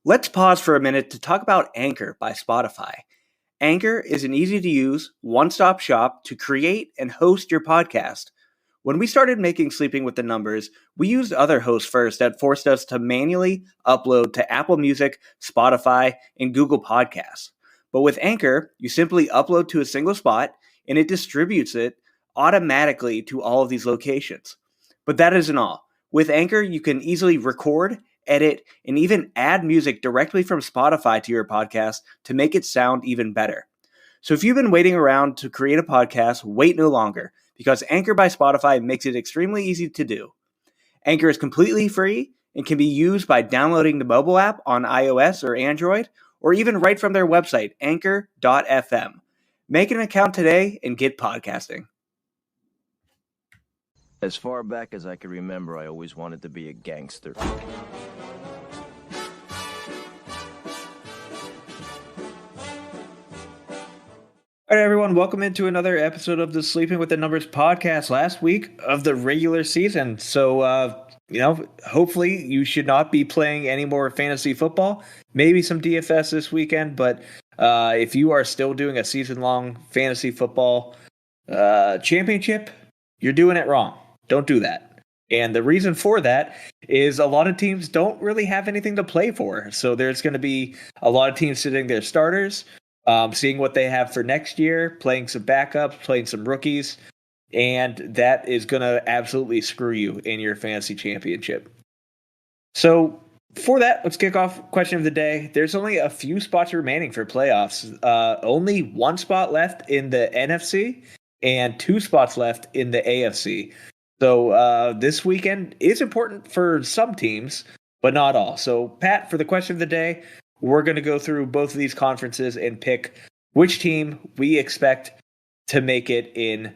Let's pause for a minute to talk about Anchor by Spotify. Anchor is an easy-to-use, one-stop shop to create and host your podcast. When we started making Sleeping with the Numbers, we used other hosts first that forced us to manually upload to Apple Music, Spotify, and Google Podcasts. But with Anchor, you simply upload to a single spot, and it distributes it automatically to all of these locations. But that isn't all. With Anchor, you can easily record, edit, and even add music directly from Spotify to your podcast to make it sound even better. So if you've been waiting around to create a podcast, wait no longer, because Anchor by Spotify makes it extremely easy to do. Anchor is completely free and can be used by downloading the mobile app on iOS or Android, or even right from their website, anchor.fm. Make an account today and get podcasting. As far back as I can remember, I always wanted to be a gangster. All right, everyone, welcome into another episode of the Sleeping with the Numbers podcast, last week of the regular season. So, hopefully you should not be playing any more fantasy football, maybe some DFS this weekend, but if you are still doing a season-long fantasy football championship, you're doing it wrong. Don't do that. And the reason for that is a lot of teams don't really have anything to play for. So there's going to be a lot of teams sitting their starters, seeing what they have for next year, playing some backups, playing some rookies, and that is going to absolutely screw you in your fantasy championship. So for that, let's kick off question of the day. There's only a few spots remaining for playoffs. Only one spot left in the NFC and 2 spots left in the AFC. So this weekend is important for some teams, but not all. So, Pat, for the question of the day, we're going to go through both of these conferences and pick which team we expect to make it in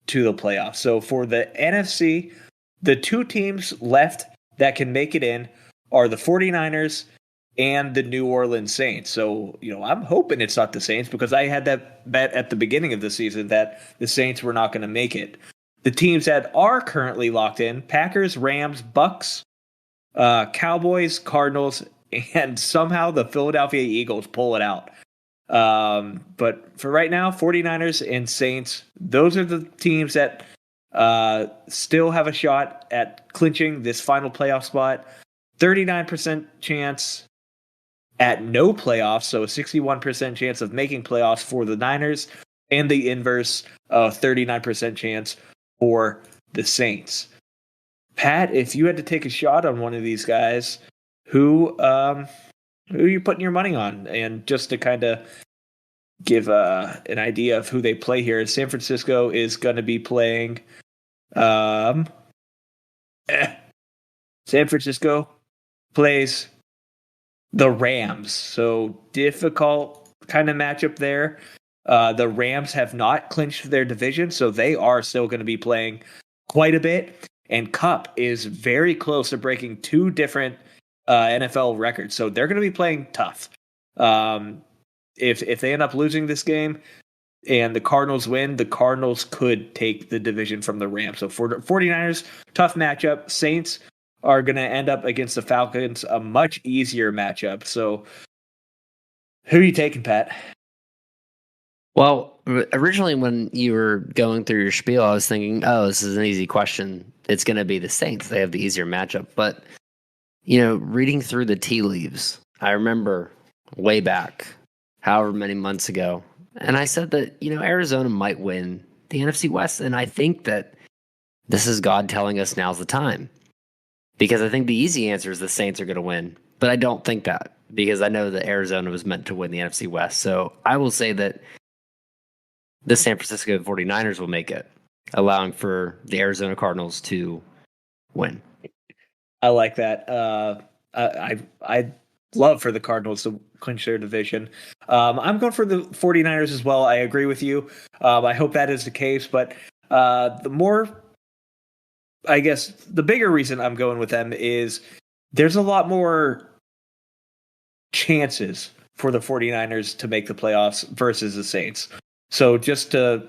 to the playoffs. So for the NFC, the 2 teams left that can make it in are the 49ers and the New Orleans Saints. So, I'm hoping it's not the Saints, because I had that bet at the beginning of the season that the Saints were not going to make it. The teams that are currently locked in: Packers, Rams, Bucks, Cowboys, Cardinals, and somehow the Philadelphia Eagles pull it out. But for right now, 49ers and Saints, those are the teams that still have a shot at clinching this final playoff spot. 39% chance at no playoffs, so a 61% chance of making playoffs for the Niners, and the inverse, 39% chance for the Saints. Pat, if you had to take a shot on one of these guys, who are you putting your money on? And just to kind of give an idea of who they play here, San Francisco is going to be playing. San Francisco plays the Rams, so difficult kind of matchup there. The Rams have not clinched their division, so they are still going to be playing quite a bit. And Kupp is very close to breaking 2 different NFL records, so they're going to be playing tough. If they end up losing this game and the Cardinals win, the Cardinals could take the division from the Rams. So for the 49ers, tough matchup. Saints are going to end up against the Falcons, a much easier matchup. So who are you taking, Pat? Well, originally when you were going through your spiel, I was thinking, this is an easy question. It's going to be the Saints. They have the easier matchup. But, reading through the tea leaves, I remember way back, however many months ago, and I said that, Arizona might win the NFC West. And I think that this is God telling us now's the time. Because I think the easy answer is the Saints are going to win. But I don't think that, because I know that Arizona was meant to win the NFC West. So I will say that the San Francisco 49ers will make it, allowing for the Arizona Cardinals to win. I like that. I'd love for the Cardinals to clinch their division. I'm going for the 49ers as well. I agree with you. I hope that is the case. But the bigger reason I'm going with them is there's a lot more chances for the 49ers to make the playoffs versus the Saints. So just to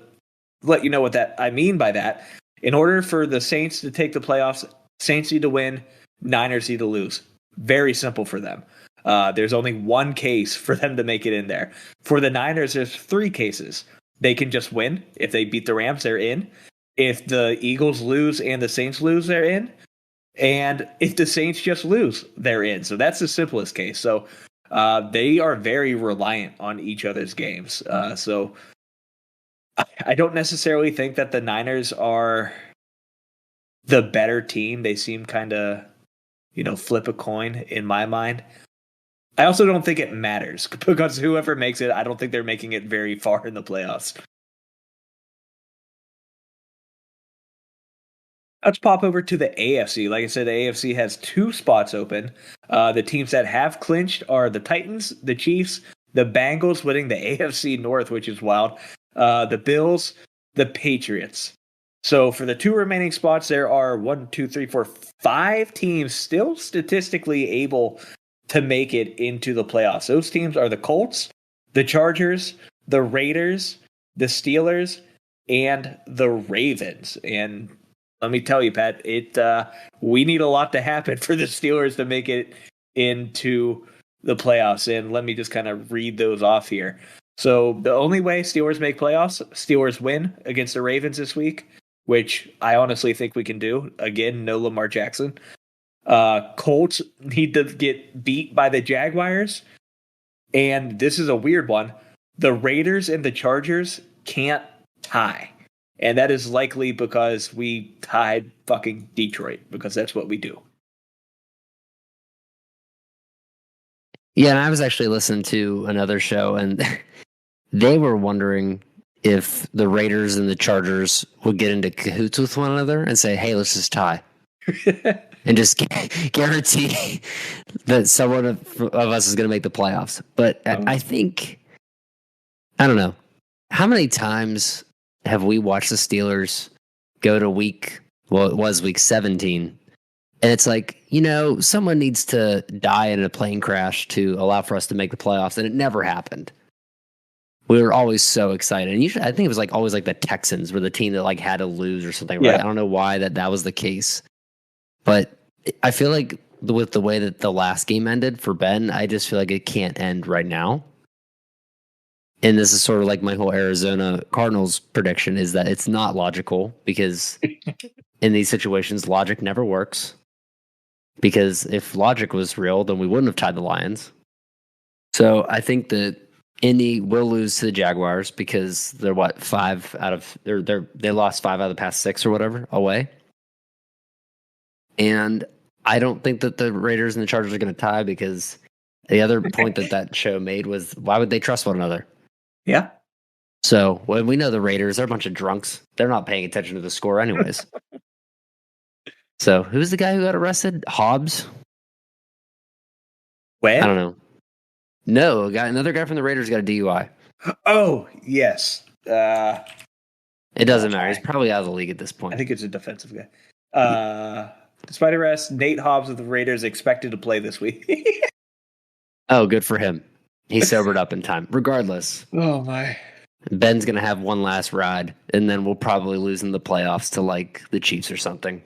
let you know what I mean by that, in order for the Saints to take the playoffs, Saints need to win, Niners need to lose. Very simple for them. There's only one case for them to make it in there. For the Niners, there's 3 cases. They can just win. If they beat the Rams, they're in. If the Eagles lose and the Saints lose, they're in. And if the Saints just lose, they're in. So that's the simplest case. So they are very reliant on each other's games. So I don't necessarily think that the Niners are the better team. They seem kind of, flip a coin in my mind. I also don't think it matters because whoever makes it, I don't think they're making it very far in the playoffs. Let's pop over to the AFC. Like I said, the AFC has 2 spots open. The teams that have clinched are the Titans, the Chiefs, the Bengals winning the AFC North, which is wild, the Bills, the Patriots. So for the 2 remaining spots, there are 5 teams still statistically able to make it into the playoffs. Those teams are the Colts, the Chargers, the Raiders, the Steelers, and the Ravens. And let me tell you, Pat, we need a lot to happen for the Steelers to make it into the playoffs. And let me just kind of read those off here. So the only way Steelers make playoffs, Steelers win against the Ravens this week, which I honestly think we can do. Again, no Lamar Jackson. Colts need to get beat by the Jaguars. And this is a weird one. The Raiders and the Chargers can't tie. And that is likely because we tied fucking Detroit, because that's what we do. Yeah, and I was actually listening to another show, and they were wondering if the Raiders and the Chargers would get into cahoots with one another and say, hey, let's just tie. And just guarantee that someone of us is going to make the playoffs. But I think, I don't know, how many times have we watched the Steelers go to week 17, and it's like, someone needs to die in a plane crash to allow for us to make the playoffs, and it never happened. We were always so excited. And usually, I think it was always the Texans were the team that had to lose or something, right? Yeah. I don't know why that was the case. But I feel like with the way that the last game ended for Ben, I just feel like it can't end right now. And this is sort of like my whole Arizona Cardinals prediction, is that it's not logical, because in these situations, logic never works. Because if logic was real, then we wouldn't have tied the Lions. So I think that Indy will lose to the Jaguars because they're they lost 5 out of the past 6 or whatever away. And I don't think that the Raiders and the Chargers are going to tie, because the other point that show made was, why would they trust one another? Yeah. So when we know the Raiders, they're a bunch of drunks. They're not paying attention to the score anyways. So who's the guy who got arrested? Hobbs? When? I don't know. No, another guy from the Raiders got a DUI. Oh, yes. It doesn't matter. He's probably out of the league at this point. I think it's a defensive guy. Despite arrest, Nate Hobbs of the Raiders expected to play this week. Oh, good for him. He sobered up in time. Regardless. Oh, my. Ben's going to have one last ride, and then we'll probably lose in the playoffs to the Chiefs or something.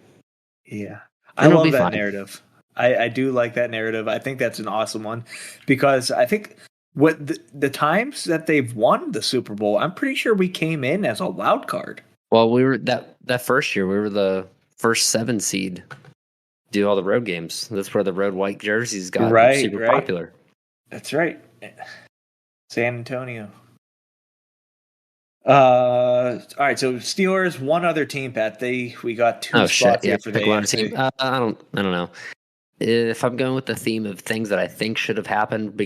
Yeah. And I love that fine. narrative. I do like that narrative. I think that's an awesome one, because I think what the times that they've won the Super Bowl, I'm pretty sure we came in as a wild card. Well, we were that first year, we were the first 7 seed. Do all the road games. That's where the road white jerseys got super popular. That's right. San Antonio. All right, so Steelers, one other team, Pat. We got 2 spots here for the AFC. Team. I don't know. If I'm going with the theme of things that I think should have happened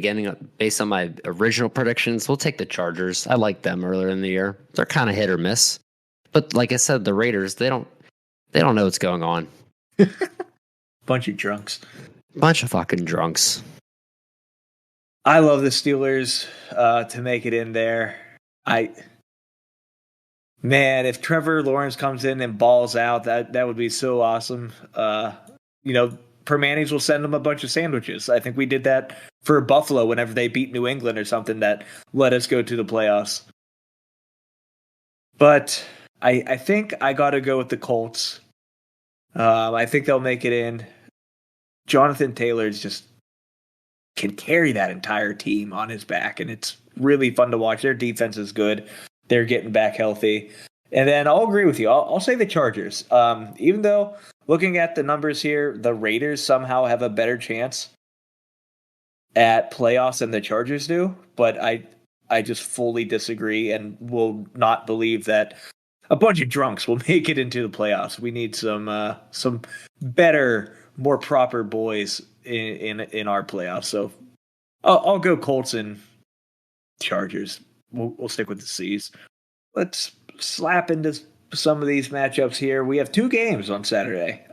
based on my original predictions, we'll take the Chargers. I liked them earlier in the year. They're kind of hit or miss. But like I said, the Raiders, they don't know what's going on. Bunch of drunks. Bunch of fucking drunks. I love the Steelers to make it in there. Man, if Trevor Lawrence comes in and balls out, that would be so awesome. Permanis will send them a bunch of sandwiches. I think we did that for Buffalo whenever they beat New England or something that let us go to the playoffs. But I think I got to go with the Colts. I think they'll make it in. Jonathan Taylor's just can carry that entire team on his back, and it's really fun to watch. Their defense is good. They're getting back healthy. And then I'll agree with you. I'll say the Chargers. Even though looking at the numbers here, the Raiders somehow have a better chance at playoffs than the Chargers do, but I just fully disagree and will not believe that a bunch of drunks will make it into the playoffs. We need some better, more proper boys in our playoffs. So I'll go Colts and Chargers. We'll stick with the C's. Let's slap into some of these matchups here. We have 2 games on Saturday.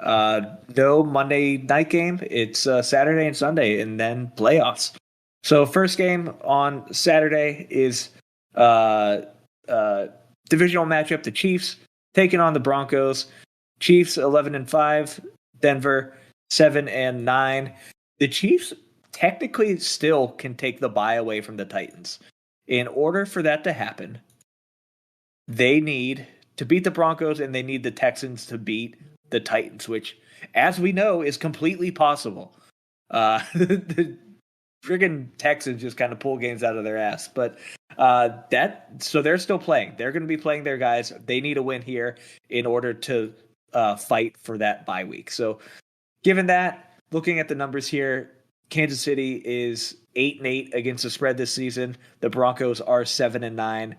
No Monday night game. It's Saturday and Sunday, and then playoffs. So first game on Saturday is divisional matchup. The Chiefs taking on the Broncos. Chiefs 11-5. Denver 7-9. The Chiefs technically still can take the bye away from the Titans. In order for that to happen, they need to beat the Broncos and they need the Texans to beat the Titans, which, as we know, is completely possible. The friggin' Texans just kind of pull games out of their ass. But so they're still playing. They're going to be playing their guys. They need a win here in order to fight for that bye week. So given that, looking at the numbers here, Kansas City is 8-8 against the spread this season. The Broncos are 7-9.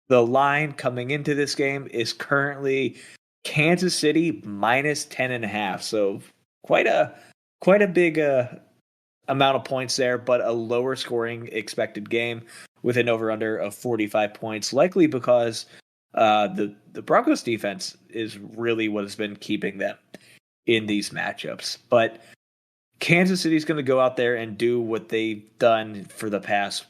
The line coming into this game is currently Kansas City minus 10.5. So quite a big amount of points there, but a lower scoring expected game with an over-under of 45 points, likely because the Broncos defense is really what has been keeping them in these matchups. But Kansas City's going to go out there and do what they've done for the past,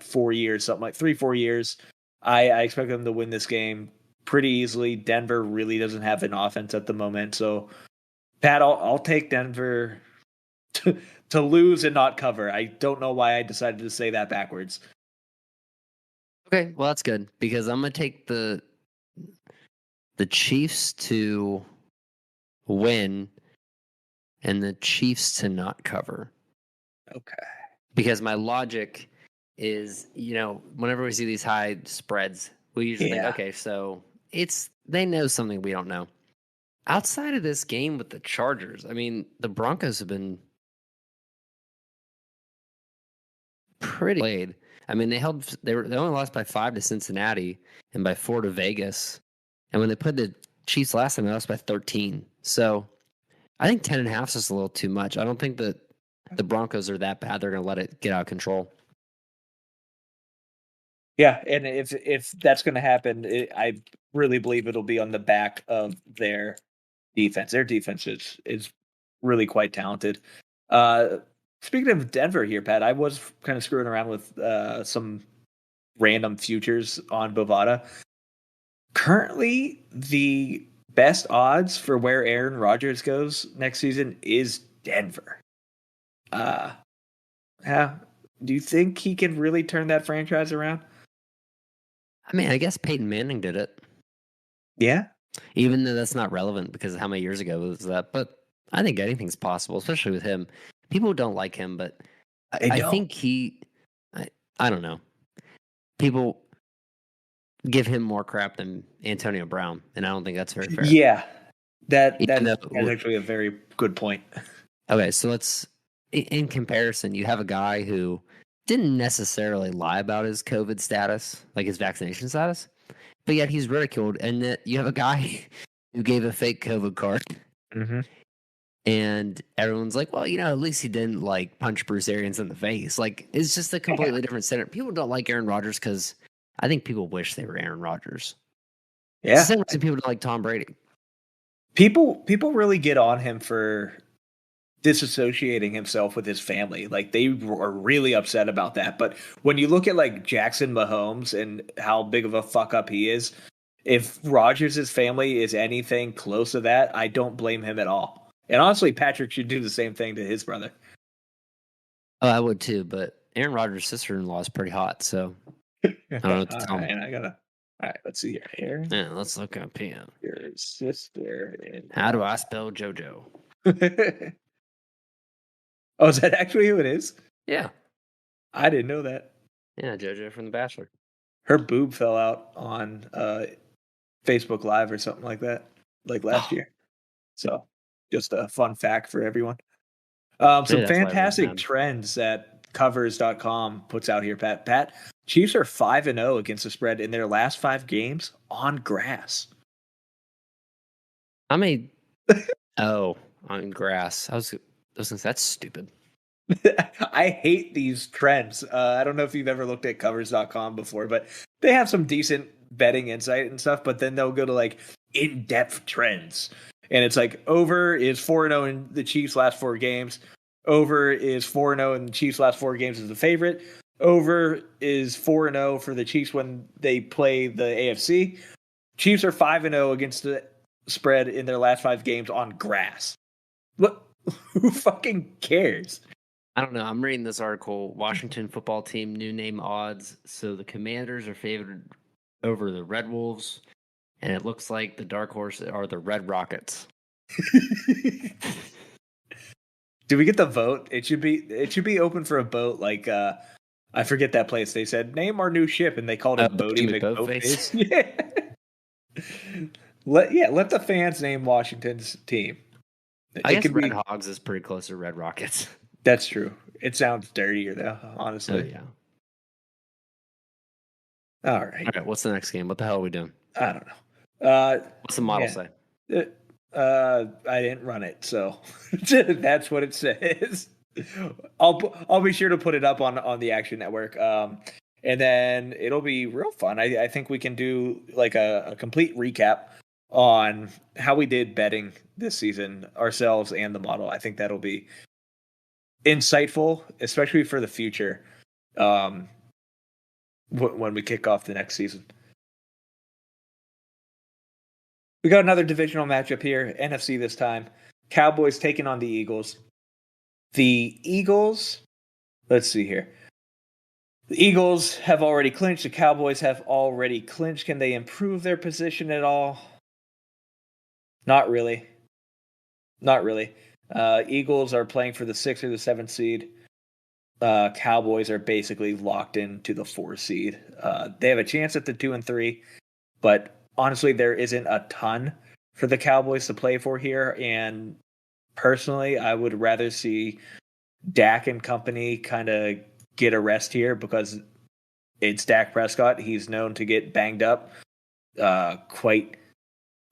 4 years, something like 3-4 years. I expect them to win this game pretty easily. Denver really doesn't have an offense at the moment. So, Pat, I'll take Denver to lose and not cover. I don't know why I decided to say that backwards. Okay, well, that's good because I'm going to take the Chiefs to win and the Chiefs to not cover. Okay. Because my logic is, whenever we see these high spreads, we usually think, okay, so they know something we don't know. Outside of this game with the Chargers, I mean, the Broncos have been pretty played. I mean, they only lost by 5 to Cincinnati and by 4 to Vegas. And when they played the Chiefs last time, they lost by 13. So I think 10.5 is just a little too much. I don't think that the Broncos are that bad. They're going to let it get out of control. Yeah, and if that's going to happen, I really believe it'll be on the back of their defense. Their defense is really quite talented. Speaking of Denver here, Pat, I was kind of screwing around with some random futures on Bovada. Currently, the best odds for where Aaron Rodgers goes next season is Denver. Do you think he can really turn that franchise around? I mean, I guess Peyton Manning did it. Yeah. Even though that's not relevant because of how many years ago was that. But I think anything's possible, especially with him. People don't like him, but I think I don't know. People give him more crap than Antonio Brown, and I don't think that's very fair. Yeah. That's actually a very good point. Okay, so in comparison, you have a guy who didn't necessarily lie about his COVID status, like his vaccination status, but yet he's ridiculed. And that you have a guy who gave a fake COVID card. Mm-hmm. And everyone's like, well, at least he didn't punch Bruce Arians in the face. It's just a completely different center. People don't like Aaron Rodgers because I think people wish they were Aaron Rodgers. Yeah. It's the same reason people don't like Tom Brady. People really get on him for disassociating himself with his family. They are really upset about that. But when you look at Jackson Mahomes and how big of a fuck up he is, if Rodgers' family is anything close to that, I don't blame him at all. And honestly, Patrick should do the same thing to his brother. Oh, I would too, but Aaron Rodgers' sister-in-law is pretty hot, so I don't know what to tell him. All right, let's see here. Yeah, let's look up him. Your sister. How do I spell JoJo? Oh, is that actually who it is? Yeah. I didn't know that. Yeah, JoJo from The Bachelor. Her boob fell out on Facebook Live or something like that, like last Oh, year. So, just a fun fact for everyone. maybe Some that's why everyone's fantastic mad. trends that covers.com puts out here, Pat. Pat, Chiefs are 5-0 against the spread in their last 5 games on grass. I mean, oh, on grass. I was gonna say, that's stupid. I hate these trends. I don't know if you've ever looked at covers.com before, but they have some decent betting insight and stuff, but then they'll go to like in-depth trends. And it's like over is 4-0 in the Chiefs' last 4 games. Over is 4-0 in the Chiefs' last 4 games as the favorite. Over is 4-0 for the Chiefs when they play the AFC. Chiefs are 5-0 against the spread in their last 5 games on grass. What? Who fucking cares? I don't know. I'm reading this article. Washington football team new name odds. So the Commanders are favored over the Red Wolves, and it looks like the dark horse are the Red Rockets. Do we get the vote? It should be open for a vote. Like I forget that place. They said name our new ship, and they called it Bodie Bodie McBoatface. McBoatface. Yeah. Let the fans name Washington's team. I It guess could Red be. Hogs is pretty close to Red Rockets. That's true. It sounds dirtier though, Oh honestly. yeah. All right. Okay, what's the next game? What the hell are we doing? I don't know. What's the model Yeah. say? I didn't run it, so that's what it says. I'll be sure to put it up on the Action Network. And then it'll be real fun. I think we can do like a complete recap on how we did betting this season ourselves and the model. I think that'll be insightful, especially for the future. When we kick off the next season. We got another divisional matchup here, NFC this time. Cowboys taking on the Eagles. The Eagles, let's see here. The Eagles have already clinched. The Cowboys have already clinched. Can they improve their position at all? Not really. Not really. Eagles are playing for the 6th or the 7th seed. Cowboys are basically locked into the 4 seed. They have a chance at the 2 and 3, but honestly, there isn't a ton for the Cowboys to play for here. And personally, I would rather see Dak and company kind of get a rest here because it's Dak Prescott. He's known to get banged up quite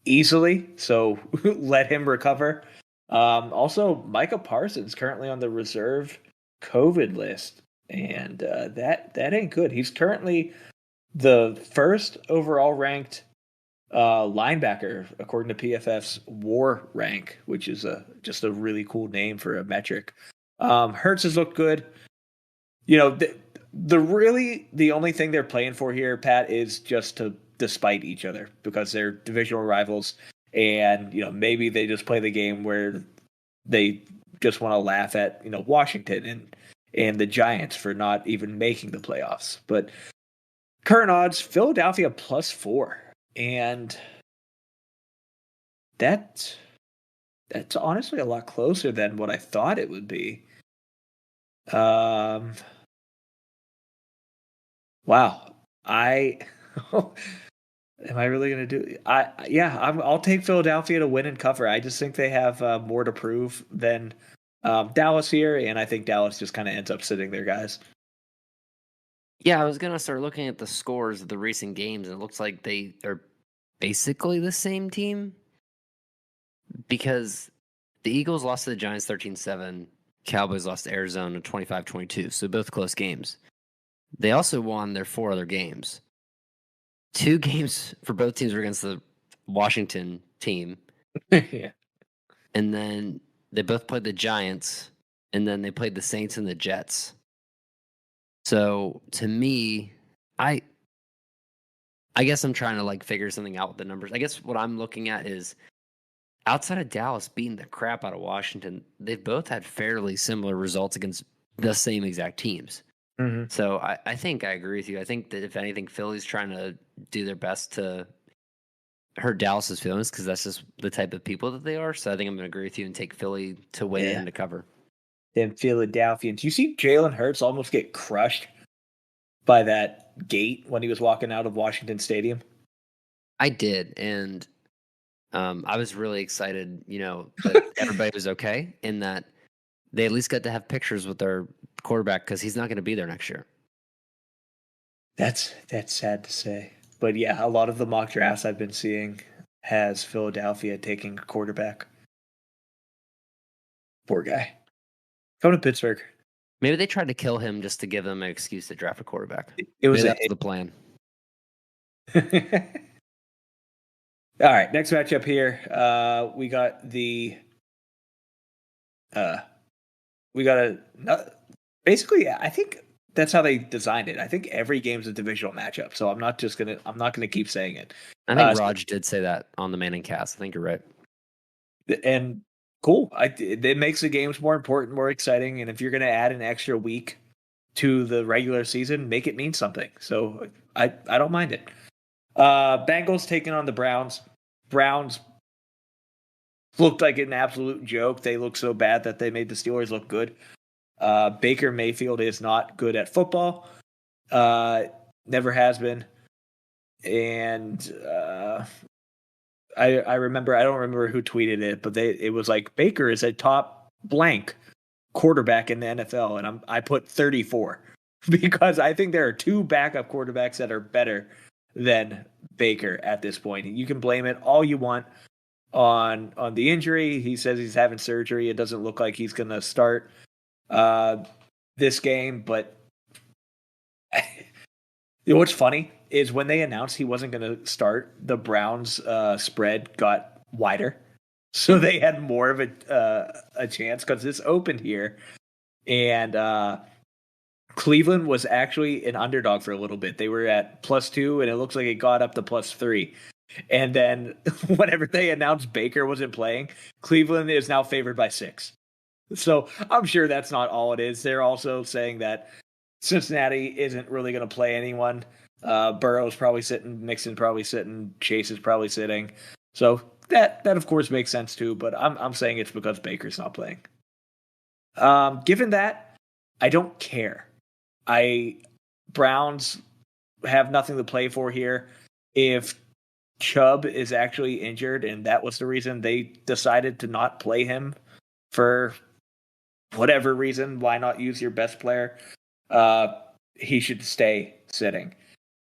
easily, so let him recover. Also, Micah Parsons currently on the reserve COVID list, and that ain't good. He's currently the first overall ranked linebacker according to PFF's WAR rank, which is just a really cool name for a metric. Hurts has looked good. You know, the only thing they're playing for here, Pat, is just to despite each other because they're divisional rivals, and maybe they just play the game where they just want to laugh at Washington and the Giants for not even making the playoffs. But current odds, Philadelphia +4, and that's honestly a lot closer than what I thought it would be. Wow. Am I really going to do? I'll take Philadelphia to win and cover. I just think they have more to prove than Dallas here, and I think Dallas just kind of ends up sitting their guys. Yeah, I was gonna start looking at the scores of the recent games, and it looks like they are basically the same team because the Eagles lost to the Giants 13-7, Cowboys lost to Arizona 25-22, so both close games. They also won their 4 other games. 2 games for both teams were against the Washington team. Yeah. And then they both played the Giants, and then they played the Saints and the Jets. So to me, I guess I'm trying to like figure something out with the numbers. I guess what I'm looking at is outside of Dallas beating the crap out of Washington, they've both had fairly similar results against the same exact teams. Mm-hmm. So I think I agree with you. I think that if anything, Philly's trying to do their best to hurt Dallas's feelings because that's just the type of people that they are. So I think I'm going to agree with you and take Philly to win and to cover. them Philadelphians. You see Jalen Hurts almost get crushed by that gate when he was walking out of Washington Stadium. I did, and I was really excited, that everybody was okay and that they at least got to have pictures with their quarterback because he's not going to be there next year. That's sad to say. But yeah, a lot of the mock drafts I've been seeing has Philadelphia taking a quarterback. Poor guy. Come to Pittsburgh. Maybe they tried to kill him just to give them an excuse to draft a quarterback. It was Maybe that's the plan. All right, next matchup here. We got basically, I think that's how they designed it. I think every game's a divisional matchup, so I'm not gonna keep saying it. I think Raj did say that on the Manning cast. I think you're right. And cool. It makes the games more important, more exciting, and if you're gonna add an extra week to the regular season, make it mean something. So I don't mind it. Bengals taking on the Browns. Browns looked like an absolute joke. They looked so bad that they made the Steelers look good. Baker Mayfield is not good at football. Never has been. And I remember, I don't remember who tweeted it, but it was like Baker is a top blank quarterback in the NFL, and I put 34 because I think there are two backup quarterbacks that are better than Baker at this point. You can blame it all you want on the injury. He says he's having surgery. It doesn't look like he's going to start this game, but you know what's funny is when they announced he wasn't going to start, the Browns spread got wider, so they had more of a chance because this opened here, and Cleveland was actually an underdog for a little bit. They were at +2, and it looks like it got up to +3. And then whenever they announced Baker wasn't playing, Cleveland is now favored by 6. So I'm sure that's not all it is. They're also saying that Cincinnati isn't really going to play anyone. Burrow's probably sitting, Mixon probably sitting, Chase is probably sitting. So that of course makes sense too, but I'm saying it's because Baker's not playing. Given that, I don't care. Browns have nothing to play for here. If Chubb is actually injured and that was the reason they decided to not play him for whatever reason, why not use your best player? He should stay sitting.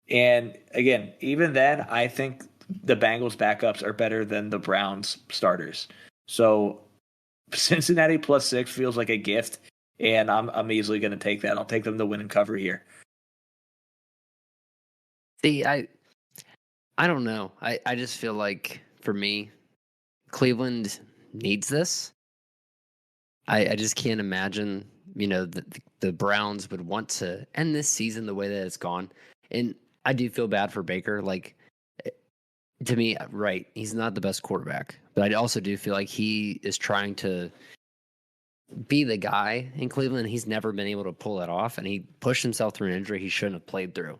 And again, even then, I think the Bengals backups are better than the Browns starters. So Cincinnati +6 feels like a gift, and I'm easily going to take that. I'll take them to win and cover here. See, I don't know. I just feel like for me, Cleveland needs this. I just can't imagine, the Browns would want to end this season the way that it's gone. And I do feel bad for Baker. Like, to me, right, he's not the best quarterback, but I also do feel like he is trying to be the guy in Cleveland. He's never been able to pull that off, and he pushed himself through an injury he shouldn't have played through.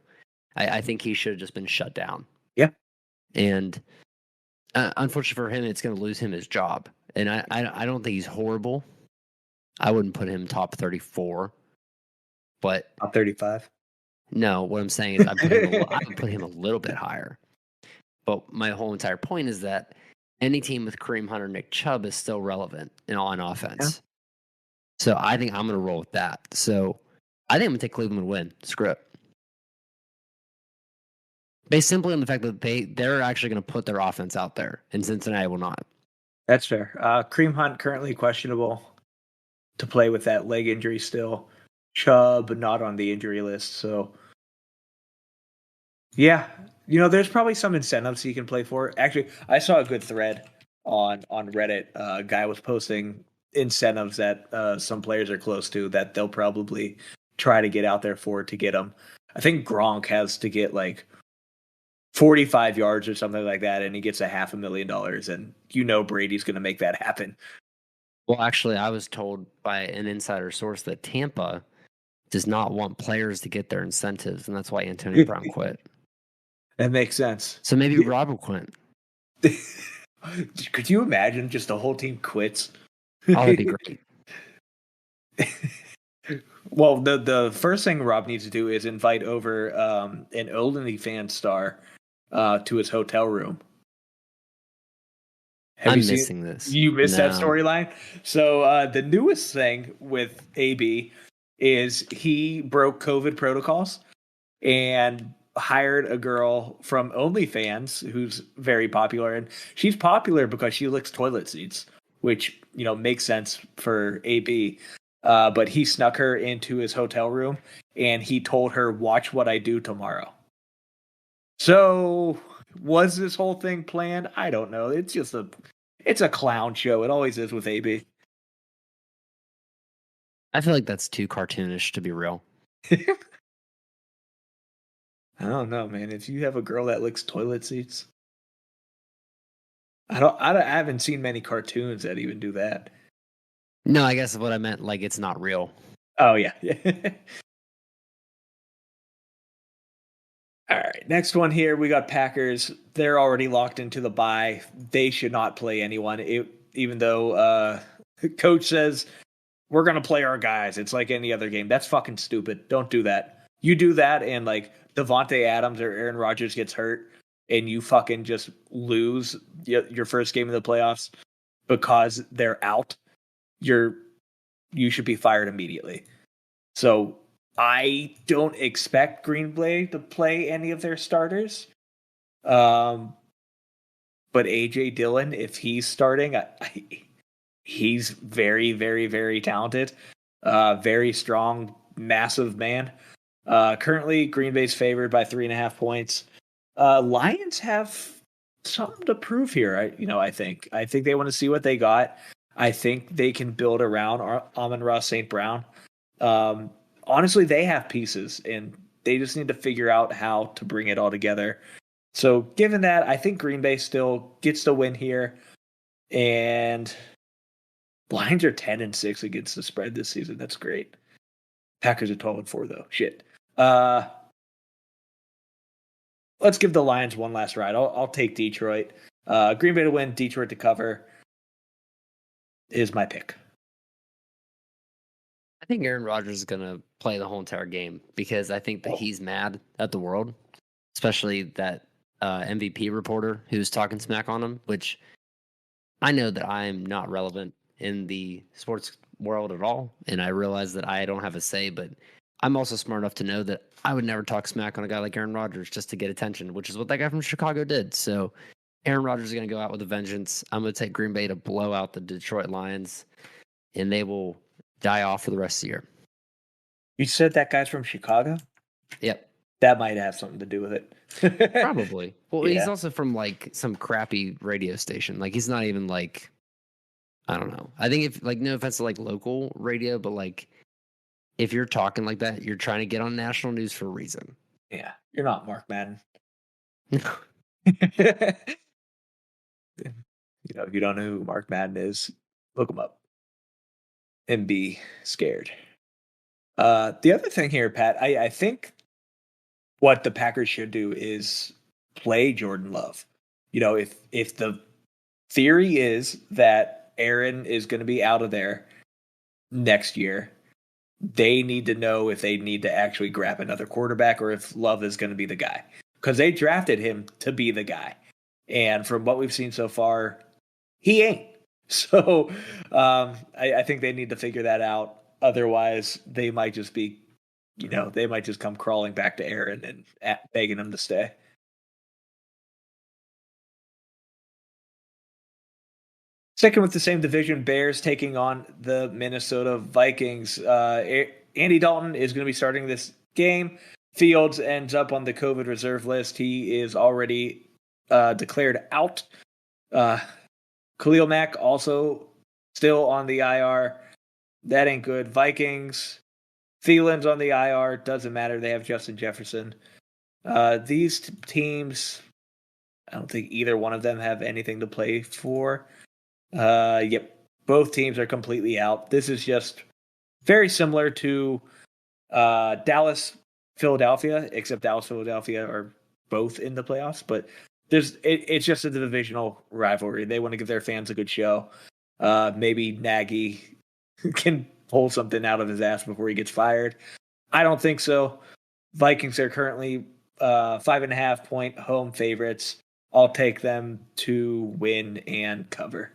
I think he should have just been shut down. Yeah. And unfortunately for him, it's going to lose him his job. And I don't think he's horrible. I wouldn't put him top 34, but top 35. No, what I'm saying is I would put him a little bit higher. But my whole entire point is that any team with Kareem Hunt or Nick Chubb is still relevant on offense. Yeah. So I think I'm going to roll with that. So I think I'm going to take Cleveland to win. Screw it. Based simply on the fact that they're actually going to put their offense out there, and Cincinnati will not. That's fair. Kareem Hunt currently questionable to play with that leg injury still. Chubb not on the injury list, so yeah, there's probably some incentives he can play for. Actually, I saw a good thread on Reddit. A guy was posting incentives that some players are close to that they'll probably try to get out there for to get them. I think Gronk has to get like 45 yards or something like that, and he gets $500,000, and Brady's going to make that happen. Well, actually, I was told by an insider source that Tampa does not want players to get their incentives, and that's why Antonio Brown quit. That makes sense. So maybe Rob will quit. Could you imagine just the whole team quits? Oh, that'd be great. Well, the first thing Rob needs to do is invite over an OnlyFans star to his hotel room. Have you I'm seen? missing this. You missed that No. storyline. So the newest thing with AB is he broke COVID protocols and hired a girl from OnlyFans who's very popular, and she's popular because she licks toilet seats, which makes sense for AB. But he snuck her into his hotel room and he told her, "Watch what I do tomorrow." So was this whole thing planned? I don't know. It's a clown show. It always is with AB. I feel like that's too cartoonish to be real. I don't know, man. If you have a girl that licks toilet seats, I haven't seen many cartoons that even do that. No, I guess what I meant, like, it's not real. Oh yeah. All right, next one here. We got Packers. They're already locked into the bye. They should not play anyone. Even though coach says we're gonna play our guys. It's like any other game. That's fucking stupid. Don't do that. You do that, and like Devontae Adams or Aaron Rodgers gets hurt, and you fucking just lose your first game of the playoffs because they're out. You should be fired immediately. So I don't expect Green Bay to play any of their starters. But AJ Dillon, if he's starting, he's very, very, very talented. Very strong, massive man. Currently, Green Bay's favored by 3.5 points. Lions have something to prove here. I think they want to see what they got. I think they can build around Amon-Ra St. Brown. Honestly, they have pieces, and they just need to figure out how to bring it all together. So, given that, I think Green Bay still gets the win here, and Lions are 10-6 against the spread this season. That's great. Packers are 12-4 though. Shit. Let's give the Lions one last ride. I'll take Detroit. Green Bay to win, Detroit to cover is my pick. I think Aaron Rodgers is going to play the whole entire game because I think that he's mad at the world, especially that MVP reporter who's talking smack on him, which I know that I'm not relevant in the sports world at all. And I realize that I don't have a say, but I'm also smart enough to know that I would never talk smack on a guy like Aaron Rodgers just to get attention, which is what that guy from Chicago did. So Aaron Rodgers is going to go out with a vengeance. I'm going to take Green Bay to blow out the Detroit Lions, and they will die off for the rest of the year. You said that guy's from Chicago? Yep. That might have something to do with it. Probably. Well, Yeah. he's also from like some crappy radio station. Like he's not even like, I don't know. I think if like, no offense to like local radio, but like if you're talking like that, you're trying to get on national news for a reason. Yeah, you're not Mark Madden. If you don't know who Mark Madden is, look him up and be scared. The other thing here, Pat, I think what the Packers should do is play Jordan Love. If the theory is that Aaron is going to be out of there next year, they need to know if they need to actually grab another quarterback or if Love is going to be the guy. Because they drafted him to be the guy. And from what we've seen so far, he ain't. So I think they need to figure that out. Otherwise, they might just be, they might just come crawling back to Aaron and begging him to stay. Second with the same division, Bears taking on the Minnesota Vikings. Andy Dalton is going to be starting this game. Fields ends up on the COVID reserve list. He is already declared out. Khalil Mack also still on the IR. That ain't good. Vikings, Thielen's on the IR. Doesn't matter. They have Justin Jefferson. These teams, I don't think either one of them have anything to play for. Yep. Both teams are completely out. This is just very similar to Dallas, Philadelphia, except Dallas, Philadelphia are both in the playoffs, but it's just a divisional rivalry. They want to give their fans a good show. Maybe Nagy can pull something out of his ass before he gets fired. I don't think so. Vikings are currently 5.5-point home favorites. I'll take them to win and cover.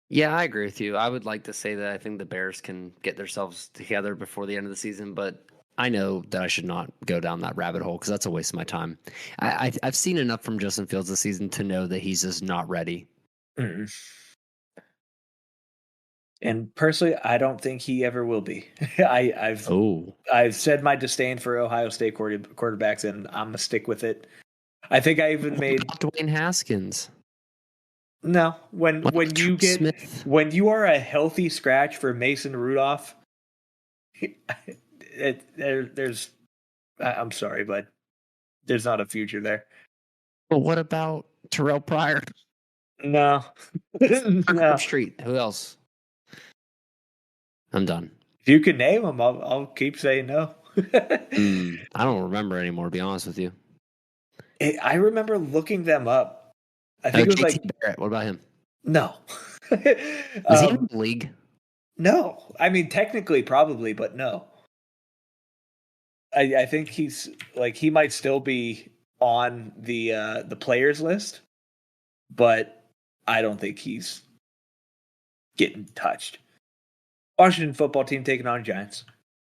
Yeah, I agree with you. I would like to say that I think the Bears can get themselves together before the end of the season, but I know that I should not go down that rabbit hole because that's a waste of my time. I've seen enough from Justin Fields this season to know that he's just not ready. Mm. And personally, I don't think he ever will be. I've said my disdain for Ohio State quarterbacks, and I'm gonna stick with it. I think I even made Dwayne Haskins. No, when Smith? when you are a healthy scratch for Mason Rudolph, there's I'm sorry, but there's not a future there. But what about Terrell Pryor? No, no. Street. Who else? I'm done. If you can name them, I'll keep saying no. I don't remember anymore, to be honest with you. I remember looking them up. I think it was JT Barrett. What about him? No. Was he in the league? No. I mean, technically, probably, but no. I think he's he might still be on the players list, but I don't think he's getting touched. Washington football team taking on Giants.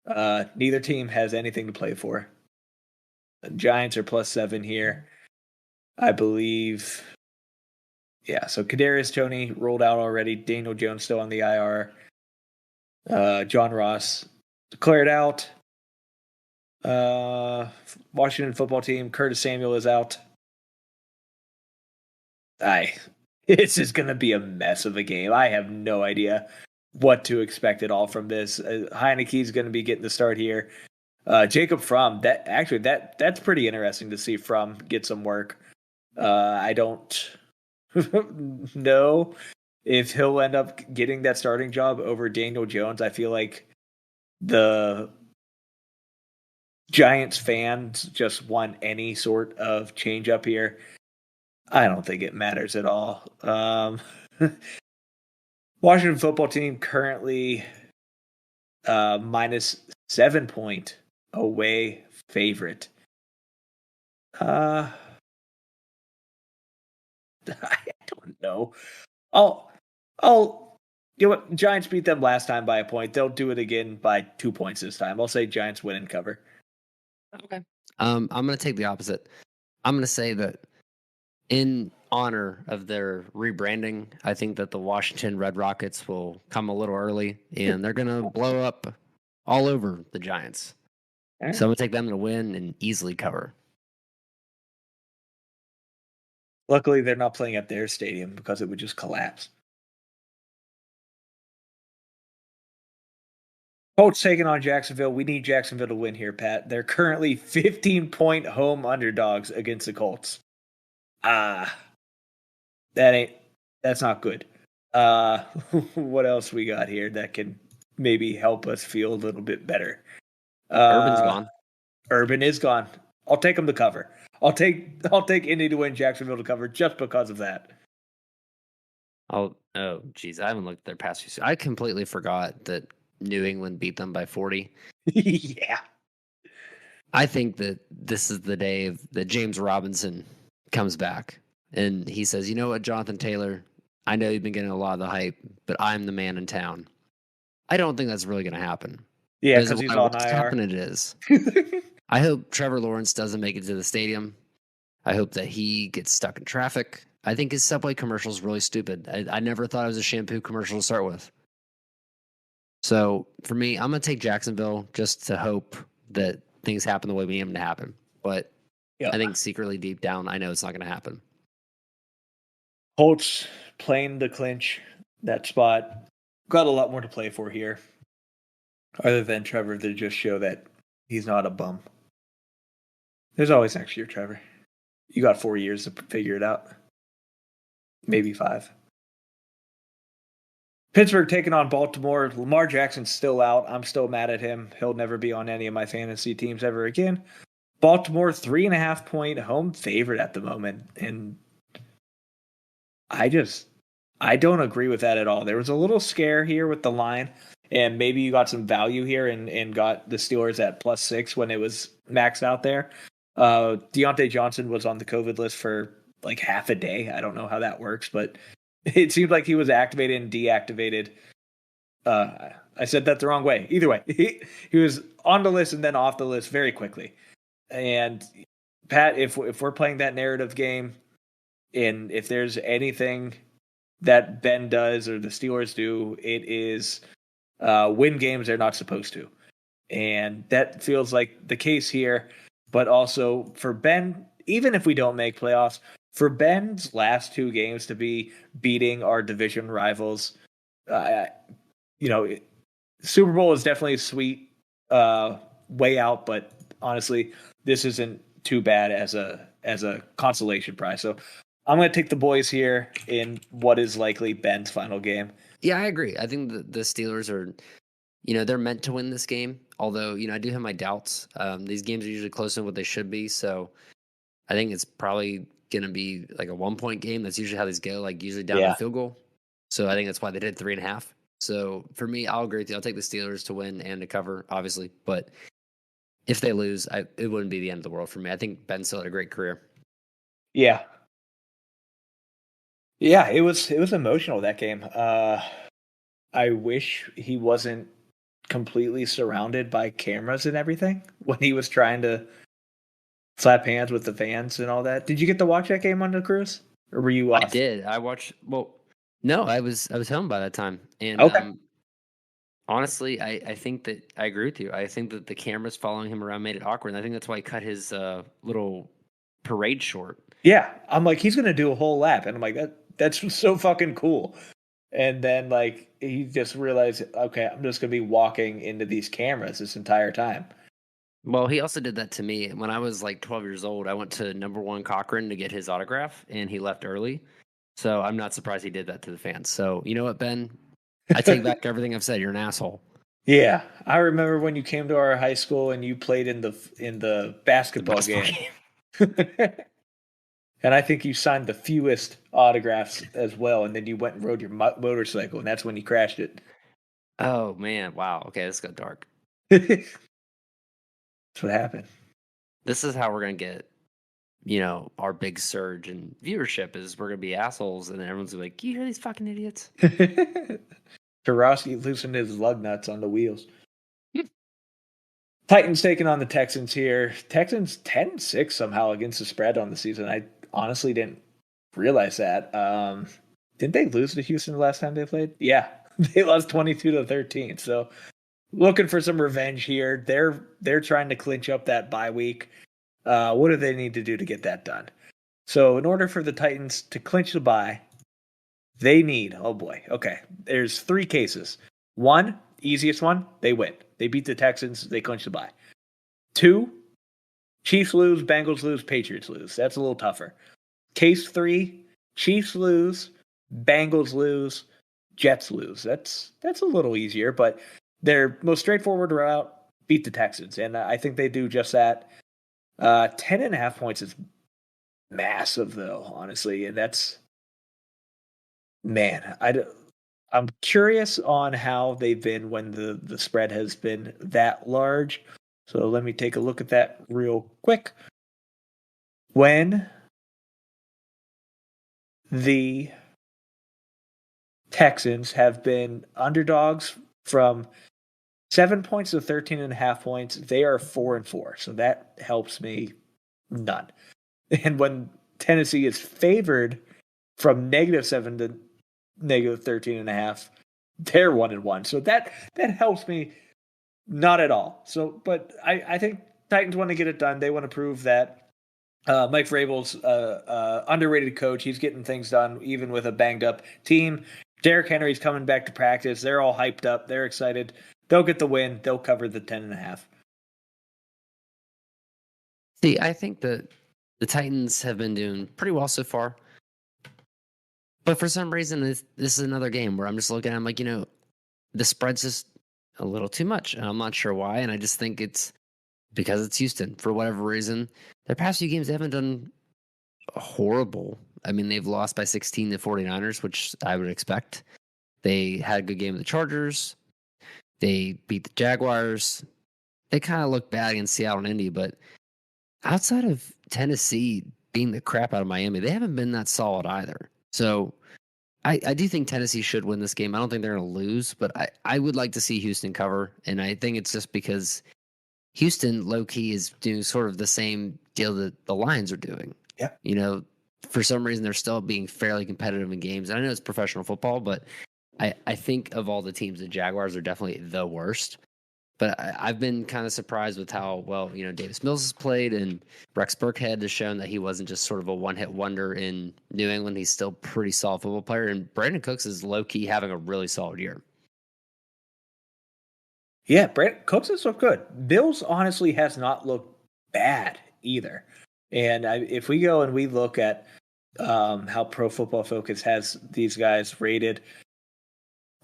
Neither team has anything to play for. The Giants are +7 here, I believe. Yeah, so Kadarius Toney rolled out already. Daniel Jones still on the IR. John Ross declared out. Washington football team, Curtis Samuel is out. It's just going to be a mess of a game. I have no idea what to expect at all from this. Heineke's going to be getting the start here. Jacob Fromm, that's pretty interesting to see Fromm get some work. I don't know if he'll end up getting that starting job over Daniel Jones. I feel like the Giants fans just want any sort of change up here. I don't think it matters at all. Washington football team currently -7-point away favorite. I don't know. I'll you know what? Giants beat them last time by a point. They'll do it again by 2 points this time. I'll say Giants win and cover. Okay. I'm going to take the opposite. I'm going to say that in honor of their rebranding, I think that the Washington Red Rockets will come a little early and they're going to blow up all over the Giants. Right. So I'm going to take them to win and easily cover. Luckily, they're not playing at their stadium because it would just collapse. Colts taking on Jacksonville. We need Jacksonville to win here, Pat. They're currently 15-point home underdogs against the Colts. That's not good. What else we got here that can maybe help us feel a little bit better? Urban's gone. Urban is gone. I'll take them to cover. I'll take Indy to win, Jacksonville to cover just because of that. Oh, geez, I haven't looked at their past few. I completely forgot that New England beat them by 40. Yeah. I think that this is the day that James Robinson comes back and he says, "You know what, Jonathan Taylor, I know you've been getting a lot of the hype, but I'm the man in town." I don't think that's really going to happen. Yeah, because he's on IR. Happening it is. I hope Trevor Lawrence doesn't make it to the stadium. I hope that he gets stuck in traffic. I think his Subway commercial is really stupid. I never thought it was a shampoo commercial to start with. So for me, I'm going to take Jacksonville just to hope that things happen the way we need them to happen. But I think secretly deep down, I know it's not going to happen. Colts playing the clinch, that spot. Got a lot more to play for here. Other than Trevor to just show that he's not a bum. There's always next year, Trevor. You got 4 years to figure it out. Maybe 5. Pittsburgh taking on Baltimore. Lamar Jackson's still out. I'm still mad at him. He'll never be on any of my fantasy teams ever again. Baltimore, 3.5-point home favorite at the moment. And I I don't agree with that at all. There was a little scare here with the line, and maybe you got some value here and got the Steelers at +6 when it was maxed out there. Deontay Johnson was on the COVID list for like half a day. I don't know how that works, but it seemed like he was activated and deactivated. I said that the wrong way. Either way, he was on the list and then off the list very quickly. And Pat, if we're playing that narrative game, and if there's anything that Ben does or the Steelers do, it is win games they're not supposed to. And that feels like the case here. But also for Ben, even if we don't make playoffs, for Ben's last two games to be beating our division rivals, uh, you know, Super Bowl is definitely a sweet way out, but honestly, this isn't too bad as a consolation prize. So I'm going to take the boys here in what is likely Ben's final game. Yeah, I agree. I think the Steelers are, they're meant to win this game. Although, I do have my doubts. These games are usually closer than what they should be. So I think it's probably going to be like a 1-point game. That's usually how these go, like usually down to field goal. So I think that's why they did 3.5. So for me, I'll agree with you. I'll take the Steelers to win and to cover, obviously. But if they lose, it wouldn't be the end of the world for me. I think Ben still had a great career. Yeah. Yeah, it was emotional, that game. I wish he wasn't completely surrounded by cameras and everything when he was trying to slap hands with the fans and all that. Did you get to watch that game on the cruise, or were you off? I did. I watched. Well, no, I was home by that time, and Okay. honestly, I think that I agree with you. I think that the cameras following him around made it awkward, and I think that's why he cut his little parade short. Yeah, I'm like, he's gonna do a whole lap, and I'm like, that's so fucking cool. And then like he just realized, okay, I'm just gonna be walking into these cameras this entire time. Well, he also did that to me when I was like 12 years old. I went to number one Cochran to get his autograph, and he left early. So I'm not surprised he did that to the fans. So you know what, Ben? I take back everything I've said. You're an asshole. Yeah, I remember when you came to our high school and you played in the basketball game. And I think you signed the fewest autographs as well. And then you went and rode your motorcycle, and that's when you crashed it. Oh man! Wow. Okay, this got dark. That's what happened. This is how we're gonna get, our big surge in viewership. Is we're gonna be assholes, and then everyone's gonna be like, "You hear these fucking idiots?" Tarowski loosened his lug nuts on the wheels. Titans taking on the Texans here. Texans 10-6 somehow against the spread on the season. I honestly didn't realize that. Didn't they lose to Houston the last time they played? Yeah, they lost 22-13. So looking for some revenge here. They're trying to clinch up that bye week. What do they need to do to get that done? So in order for the Titans to clinch the bye, they need, oh boy, okay, there's 3 cases. 1, easiest one, they win. They beat the Texans, they clinch the bye. 2, Chiefs lose, Bengals lose, Patriots lose. That's a little tougher. Case 3, Chiefs lose, Bengals lose, Jets lose. That's a little easier, but their most straightforward route, beat the Texans, and I think they do just that. 10.5 points is massive, though, honestly, and that's, man, I'm curious on how they've been when the spread has been that large. So let me take a look at that real quick. When the Texans have been underdogs from 7 points to 13.5 points, they are 4-4. So that helps me none. And when Tennessee is favored from -7 to -13.5, they're 1-1. So that helps me not at all. So, but I think Titans want to get it done. They want to prove that Mike Vrabel's underrated coach. He's getting things done even with a banged up team. Derrick Henry's coming back to practice. They're all hyped up. They're excited. They'll get the win. They'll cover the 10.5. See, I think that the Titans have been doing pretty well so far. But for some reason, this is another game where I'm just looking at it, I'm like, the spread's just a little too much. And I'm not sure why. And I just think it's because it's Houston. For whatever reason, their past few games, they haven't done horrible. I mean, they've lost by 16 to 49ers, which I would expect. They had a good game with the Chargers. They beat the Jaguars. They kind of look bad against Seattle and Indy, but outside of Tennessee beating the crap out of Miami, they haven't been that solid either. So I do think Tennessee should win this game. I don't think they're going to lose, but I would like to see Houston cover. And I think it's just because Houston, low key, is doing sort of the same deal that the Lions are doing. Yeah. You know, for some reason, they're still being fairly competitive in games. And I know it's professional football, but I think of all the teams, the Jaguars are definitely the worst. But I've been kind of surprised with how well, Davis Mills has played, and Rex Burkhead has shown that he wasn't just sort of a one-hit wonder in New England. He's still a pretty solid football player, and Brandon Cooks is low-key having a really solid year. Yeah, Brandon Cooks has looked good. Bills honestly has not looked bad either. And if we go and we look at how Pro Football Focus has these guys rated,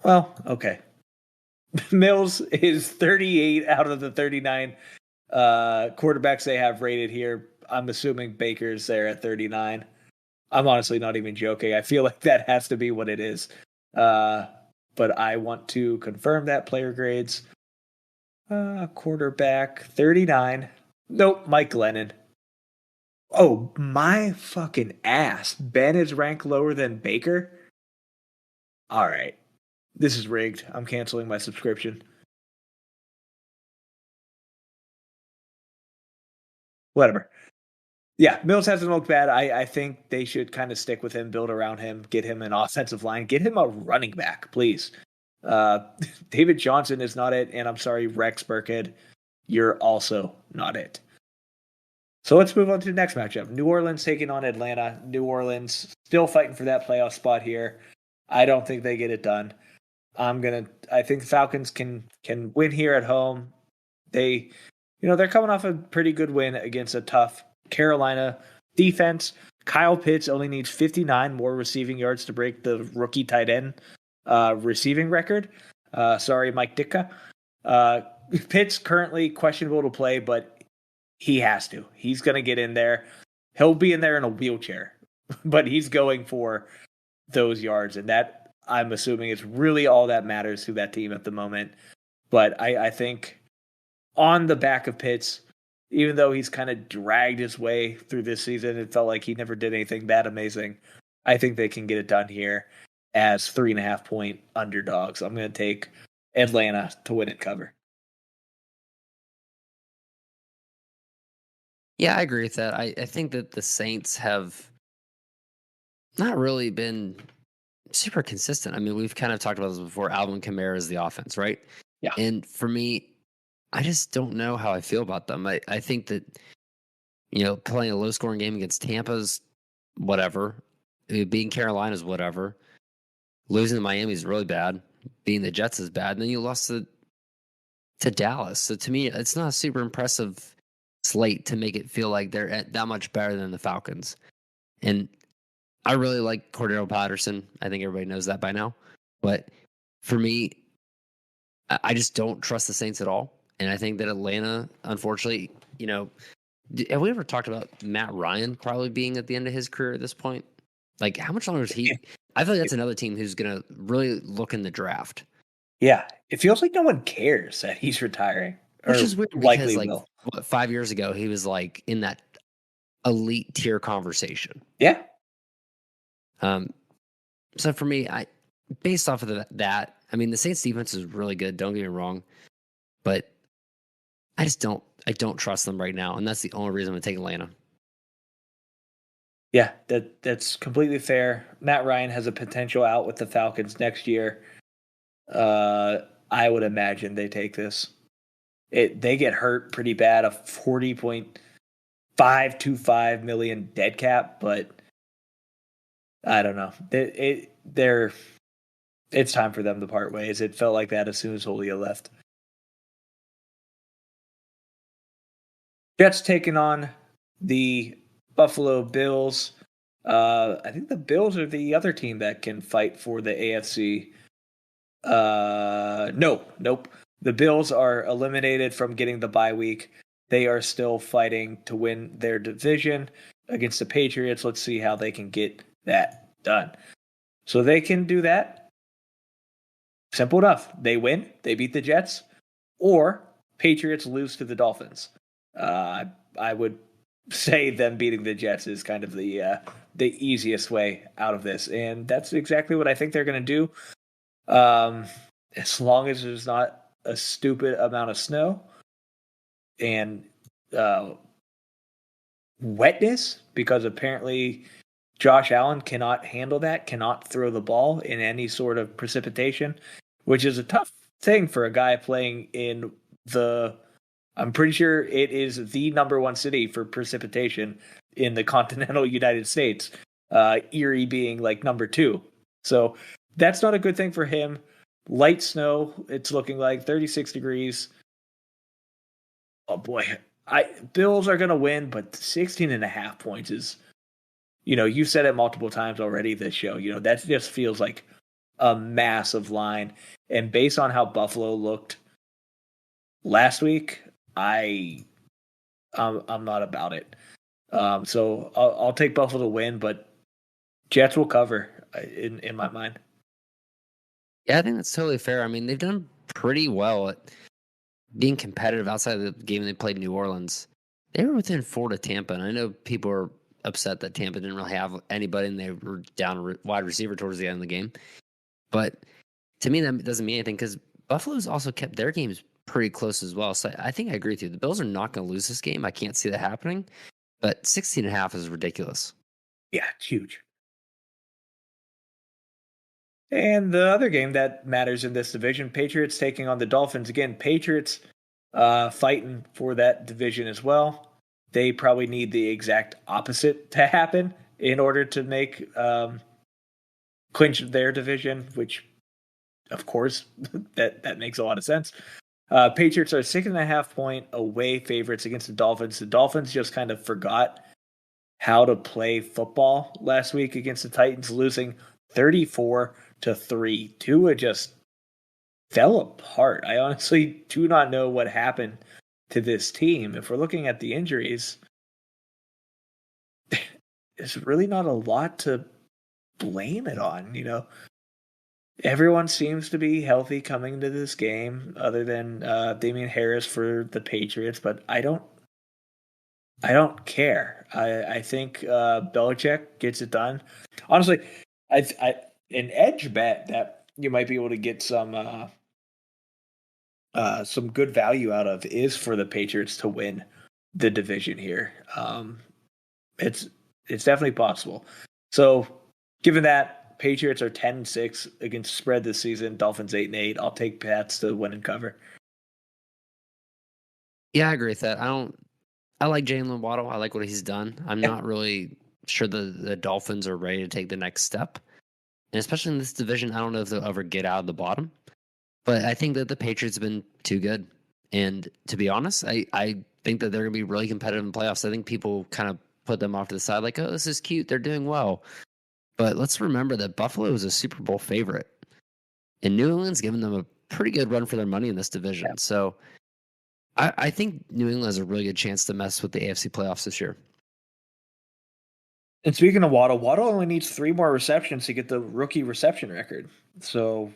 well, okay. Mills is 38 out of the 39 quarterbacks they have rated here. I'm assuming Baker's there at 39. I'm honestly not even joking. I feel like that has to be what it is. But I want to confirm that player grades. Quarterback 39. Nope, Mike Glennon. Oh, my fucking ass. Ben is ranked lower than Baker? All right. This is rigged. I'm canceling my subscription. Whatever. Yeah, Mills hasn't looked bad. I think they should kind of stick with him, build around him, get him an offensive line, get him a running back, please. David Johnson is not it, and I'm sorry, Rex Burkhead, you're also not it. So let's move on to the next matchup. New Orleans taking on Atlanta. New Orleans still fighting for that playoff spot here. I don't think they get it done. I think the Falcons can win here at home. They're coming off a pretty good win against a tough Carolina defense. Kyle Pitts only needs 59 more receiving yards to break the rookie tight end receiving record. Sorry, Mike Ditka. Pitts currently questionable to play, but he has to. He's going to get in there. He'll be in there in a wheelchair, but he's going for those yards, and that, I'm assuming, is really all that matters to that team at the moment. But I think on the back of Pitts, even though he's kind of dragged his way through this season, it felt like he never did anything that amazing. I think they can get it done here as 3.5 point underdogs. I'm going to take Atlanta to win and cover. Yeah, I agree with that. I think that the Saints have not really been super consistent. I mean, we've kind of talked about this before. Alvin Kamara is the offense, right? Yeah. And for me, I just don't know how I feel about them. I think that, playing a low scoring game against Tampa's whatever. Beating Carolina's whatever. Losing to Miami is really bad. Beating the Jets is bad. And then you lost to Dallas. So to me, it's not a super impressive slate to make it feel like they're that much better than the Falcons. And I really like Cordero Patterson. I think everybody knows that by now. But for me, I just don't trust the Saints at all. And I think that Atlanta, unfortunately, have we ever talked about Matt Ryan probably being at the end of his career at this point? Like, how much longer is he? I feel like that's another team who's going to really look in the draft. Yeah, it feels like no one cares that he's retiring. Which is weird because, 5 years ago, he was like in that elite tier conversation. Yeah. So for me, based off of that, I mean, the Saints defense is really good. Don't get me wrong, but I don't trust them right now, and that's the only reason I'm going to take Atlanta. Yeah, that's completely fair. Matt Ryan has a potential out with the Falcons next year. I would imagine they take this. They get hurt pretty bad, a $40.525 million dead cap, but I don't know. It's time for them to part ways. It felt like that as soon as Julio left. Jets taking on the Buffalo Bills. I think the Bills are the other team that can fight for the AFC. Nope. The Bills are eliminated from getting the bye week. They are still fighting to win their division against the Patriots. Let's see how they can get that done. So they can do that. Simple enough. They win. They beat the Jets, or Patriots lose to the Dolphins. I would say them beating the Jets is kind of the easiest way out of this, and that's exactly what I think they're going to do. As long as there's not a stupid amount of snow and wetness, because apparently Josh Allen cannot handle that, cannot throw the ball in any sort of precipitation, which is a tough thing for a guy playing in I'm pretty sure it is the number one city for precipitation in the continental United States, Erie being like number 2. So that's not a good thing for him. Light snow, it's looking like 36 degrees. Oh boy, Bills are going to win, but 16.5 points is, you've said it multiple times already this show, that just feels like a massive line. And based on how Buffalo looked last week, I'm not about it. So I'll take Buffalo to win, but Jets will cover in my mind. Yeah, I think that's totally fair. I mean, they've done pretty well at being competitive outside of the game they played New Orleans. They were within 4 to Tampa, and I know people are upset that Tampa didn't really have anybody and they were down a wide receiver towards the end of the game. But to me, that doesn't mean anything because Buffalo's also kept their games pretty close as well. So I think I agree with you. The Bills are not going to lose this game. I can't see that happening, but 16.5 is ridiculous. Yeah, it's huge. And the other game that matters in this division, Patriots taking on the Dolphins. Again, Patriots fighting for that division as well. They probably need the exact opposite to happen in order to make clinch their division, which, of course, that makes a lot of sense. Patriots are 6.5 point away favorites against the Dolphins. The Dolphins just kind of forgot how to play football last week against the Titans, losing 34-3. Tua just fell apart. I honestly do not know what happened to this team. If we're looking at the injuries, there's really not a lot to blame it on. Everyone seems to be healthy coming into this game, other than Damian Harris for the Patriots. But I don't care. I think Belichick gets it done. Honestly, an edge bet that you might be able to get some good value out of is for the Patriots to win the division here. It's definitely possible. So, given that Patriots are 10-6 against spread this season, Dolphins 8-8, I'll take Pats to win and cover. Yeah, I agree with that. I like Jalen Waddle. I like what he's done. I'm not really sure the Dolphins are ready to take the next step. And especially in this division, I don't know if they'll ever get out of the bottom. But I think that the Patriots have been too good. And to be honest, I think that they're going to be really competitive in playoffs. I think people kind of put them off to the side like, oh, this is cute. They're doing well. But let's remember that Buffalo is a Super Bowl favorite. And New England's given them a pretty good run for their money in this division. Yeah. So I think New England has a really good chance to mess with the AFC playoffs this year. And speaking of Waddle only needs 3 more receptions to get the rookie reception record. So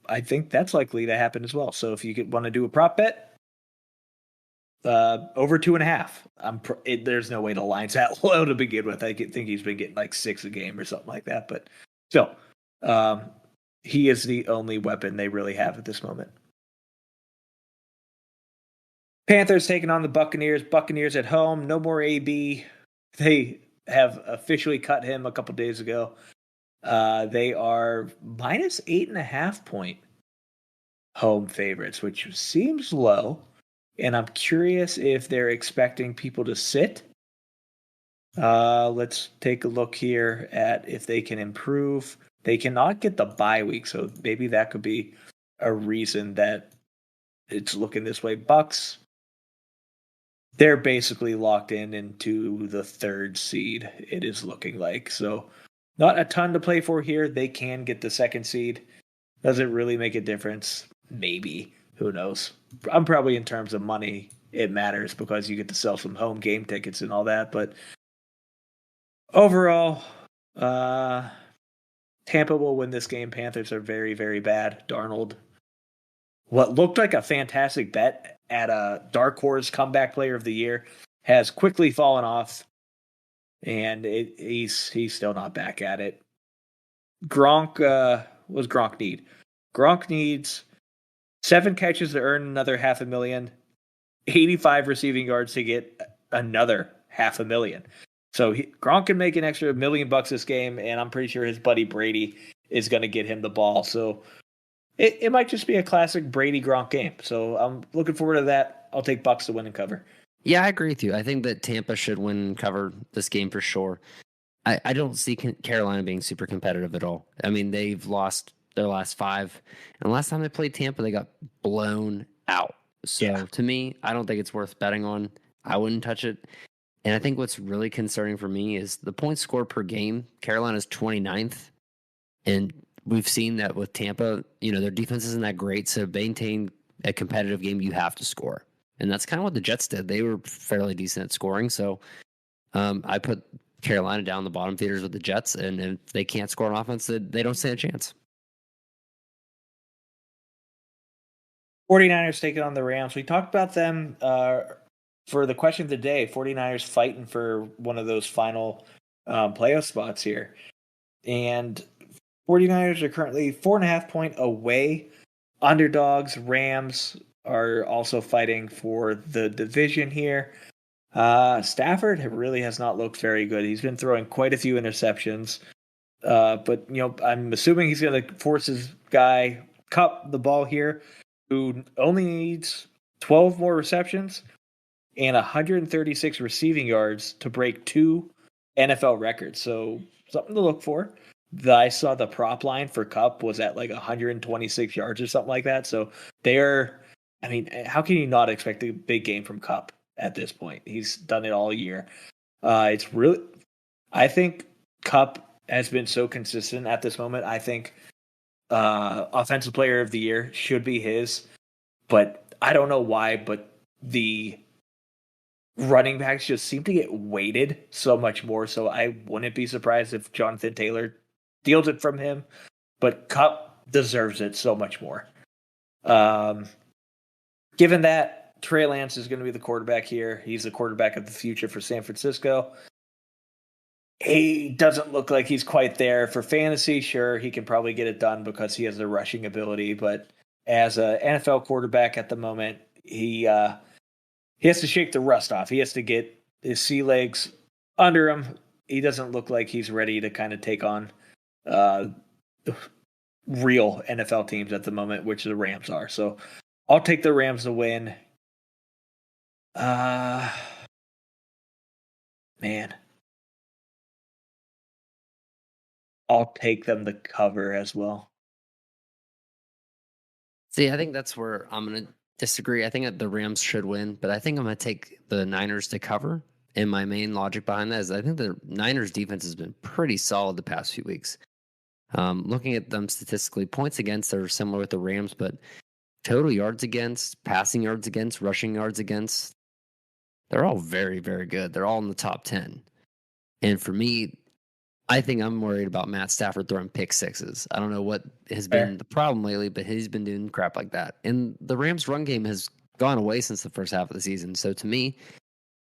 I think that's likely to happen as well. So if you want to do a prop bet, over 2.5. There's no way the line's that low to begin with. I think he's been getting like 6 a game or something like that. But still, he is the only weapon they really have at this moment. Panthers taking on the Buccaneers. Buccaneers at home. No more AB. They have officially cut him a couple days ago. They are minus 8.5 point home favorites, which seems low. And I'm curious if they're expecting people to sit. Let's take a look here at if they can improve. They cannot get the bye week, so maybe that could be a reason that it's looking this way. Bucks, they're basically locked into the 3rd seed, it is looking like. So not a ton to play for here. They can get the 2nd seed. Does it really make a difference? Maybe. Who knows? I'm probably in terms of money, it matters because you get to sell some home game tickets and all that. But overall, Uh, Tampa will win this game. Panthers are very, very bad. Darnold, what looked like a fantastic bet at a dark horse comeback player of the year, has quickly fallen off, and he's still not back at it. Gronk, what does Gronk need? Gronk needs 7 catches to earn another 500,000, 85 receiving yards to get another 500,000. So Gronk can make an extra $1,000,000 this game, and I'm pretty sure his buddy Brady is going to get him the ball. So it might just be a classic Brady Gronk game. So I'm looking forward to that. I'll take Bucks to win and cover. Yeah, I agree with you. I think that Tampa should win and cover this game for sure. I don't see Carolina being super competitive at all. I mean, they've lost their last 5, and last time they played Tampa, they got blown out. So to me, I don't think it's worth betting on. I wouldn't touch it. And I think what's really concerning for me is the points scored per game. Carolina's 29th, and we've seen that with Tampa. Their defense isn't that great, so maintain a competitive game, you have to score. And that's kind of what the Jets did. They were fairly decent at scoring. So I put Carolina down the bottom feeders with the Jets, and if they can't score on offense, they don't stand a chance. 49ers taking on the Rams. We talked about them for the question of the day. 49ers fighting for one of those final playoff spots here. And 49ers are currently 4.5 point away. Underdogs. Rams are also fighting for the division here. Stafford really has not looked very good. He's been throwing quite a few interceptions. But I'm assuming he's going to force his guy Kupp the ball here, who only needs 12 more receptions and 136 receiving yards to break 2 NFL records. So something to look for. I saw the prop line for Kupp was at like 126 yards or something like that. So how can you not expect a big game from Kupp at this point? He's done it all year. I think Kupp has been so consistent at this moment. I think offensive player of the year should be his, but I don't know why, but the running backs just seem to get weighted so much more. So I wouldn't be surprised if Jonathan Taylor deals it from him, but Kupp deserves it so much more. Given that Trey Lance is going to be the quarterback here, he's the quarterback of the future for San Francisco. He doesn't look like he's quite there for fantasy. Sure, he can probably get it done because he has the rushing ability, but as an NFL quarterback at the moment, he has to shake the rust off. He has to get his sea legs under him. He doesn't look like he's ready to kind of take on real NFL teams at the moment, which the Rams are. So I'll take the Rams to win. Man. I'll take them to cover as well. See, I think that's where I'm going to disagree. I think that the Rams should win, but I think I'm going to take the Niners to cover. And my main logic behind that is I think the Niners defense has been pretty solid the past few weeks. Looking at them statistically, points against are similar with the Rams, but total yards against, passing yards against, rushing yards against, they're all very, very good. They're all in the top 10. And for me, I think I'm worried about Matt Stafford throwing pick sixes. I don't know what has been the problem lately, but he's been doing crap like that. And the Rams' run game has gone away since the first half of the season. So to me,